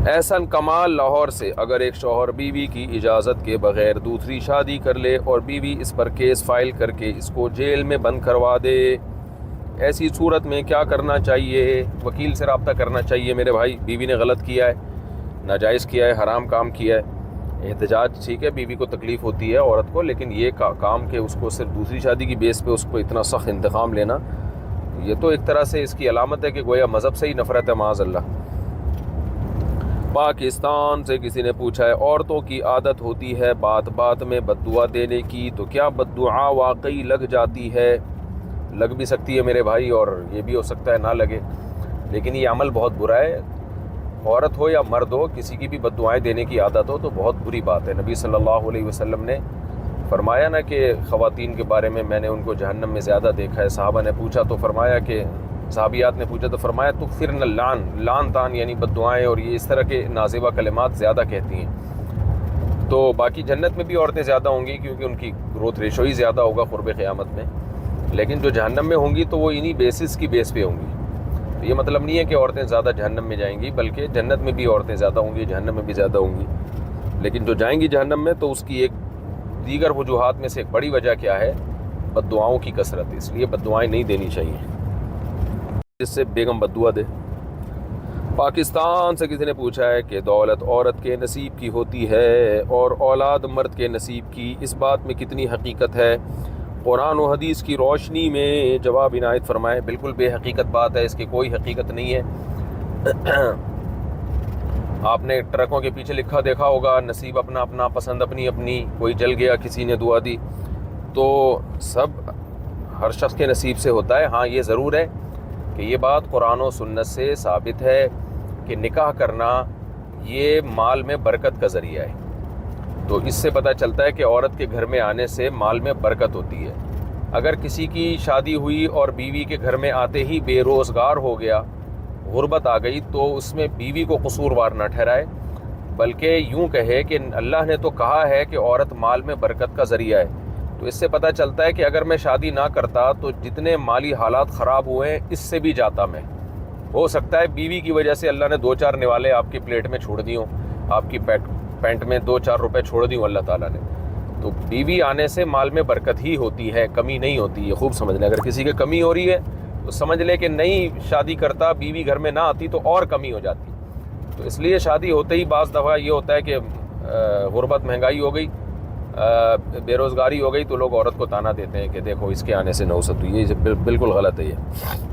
احسن کمال لاہور سے، اگر ایک شوہر بیوی کی اجازت کے بغیر دوسری شادی کر لے اور بیوی اس پر کیس فائل کر کے اس کو جیل میں بند کروا دے، ایسی صورت میں کیا کرنا چاہیے؟ وکیل سے رابطہ کرنا چاہیے میرے بھائی۔ بیوی نے غلط کیا ہے، ناجائز کیا ہے، حرام کام کیا ہے، احتجاج ٹھیک ہے، بیوی کو تکلیف ہوتی ہے عورت کو، لیکن یہ کام کہ اس کو صرف دوسری شادی کی بیس پہ اس کو اتنا سخت انتقام لینا، یہ تو ایک طرح سے اس کی علامت ہے کہ گویا مذہب سے ہی نفرت ہے، معاذ اللہ۔ پاکستان سے کسی نے پوچھا ہے، عورتوں کی عادت ہوتی ہے بات بات میں بد دعا دینے کی، تو کیا بد دعا واقعی لگ جاتی ہے؟ لگ بھی سکتی ہے میرے بھائی، اور یہ بھی ہو سکتا ہے نہ لگے، لیکن یہ عمل بہت برا ہے۔ عورت ہو یا مرد ہو، کسی کی بھی بد دعائیں دینے کی عادت ہو تو بہت بری بات ہے۔ نبی صلی اللہ علیہ وسلم نے فرمایا نا کہ خواتین کے بارے میں نے ان کو جہنم میں زیادہ دیکھا ہے۔ صحابہ نے پوچھا تو فرمایا کہ صحابیات نے پوچھا تو فرمایا تکفرن اللعن تان، یعنی بد دعائیں اور یہ اس طرح کے نازیبہ کلمات زیادہ کہتی ہیں۔ تو باقی جنت میں بھی عورتیں زیادہ ہوں گی کیونکہ ان کی گروتھ ریشو ہی زیادہ ہوگا قرب قیامت میں، لیکن جو جہنم میں ہوں گی تو وہ انہی بیسس کی بیس پہ ہوں گی۔ تو یہ مطلب نہیں ہے کہ عورتیں زیادہ جہنم میں جائیں گی، بلکہ جنت میں بھی عورتیں زیادہ ہوں گی، جہنم میں بھی زیادہ ہوں گی، لیکن جو جائیں گی جہنم میں تو اس کی ایک دیگر وجوہات میں سے ایک بڑی وجہ کیا ہے؟ بد دعاؤں کی کثرت۔ اس لیے بد دعائیں نہیں دینی چاہیے جس سے بیگم بد دعا دے۔ پاکستان سے کسی نے پوچھا ہے کہ دولت عورت کے نصیب کی ہوتی ہے اور اولاد مرد کے نصیب کی، اس بات میں کتنی حقیقت ہے؟ قرآن و حدیث کی روشنی میں جواب عنایت فرمائے۔ بالکل بے حقیقت بات ہے، اس کی کوئی حقیقت نہیں ہے۔ آپ نے ٹرکوں کے پیچھے لکھا دیکھا ہوگا، نصیب اپنا اپنا، پسند اپنی اپنی، کوئی جل گیا کسی نے دعا دی، تو سب ہر شخص کے نصیب سے ہوتا ہے۔ ہاں یہ ضرور ہے کہ یہ بات قرآن و سنت سے ثابت ہے کہ نکاح کرنا یہ مال میں برکت کا ذریعہ ہے۔ تو اس سے پتہ چلتا ہے کہ عورت کے گھر میں آنے سے مال میں برکت ہوتی ہے۔ اگر کسی کی شادی ہوئی اور بیوی کے گھر میں آتے ہی بے روزگار ہو گیا، غربت آ گئی، تو اس میں بیوی کو قصوروار نہ ٹھہرائے، بلکہ یوں کہے کہ اللہ نے تو کہا ہے کہ عورت مال میں برکت کا ذریعہ ہے۔ تو اس سے پتہ چلتا ہے کہ اگر میں شادی نہ کرتا تو جتنے مالی حالات خراب ہوئے ہیں اس سے بھی جاتا میں۔ ہو سکتا ہے بیوی کی وجہ سے اللہ نے 2-4 نوالے آپ کی پلیٹ میں چھوڑ دی ہوں، آپ کی پینٹ میں 2-4 روپے چھوڑ دی ہوں اللہ تعالیٰ نے۔ تو بیوی آنے سے مال میں برکت ہی ہوتی ہے، کمی نہیں ہوتی۔ یہ خوب سمجھ لیں، اگر کسی کی کمی ہو رہی ہے تو سمجھ لے کہ نہیں شادی کرتا، بیوی گھر میں نہ آتی تو اور کمی ہو جاتی۔ تو اس لیے شادی ہوتے ہی بعض دفعہ یہ ہوتا ہے کہ غربت، مہنگائی ہو گئی، بے روزگاری ہو گئی، تو لوگ عورت کو تانا دیتے ہیں کہ دیکھو اس کے آنے سے نوست ہوئی۔ یہ بالکل غلط ہے یہ۔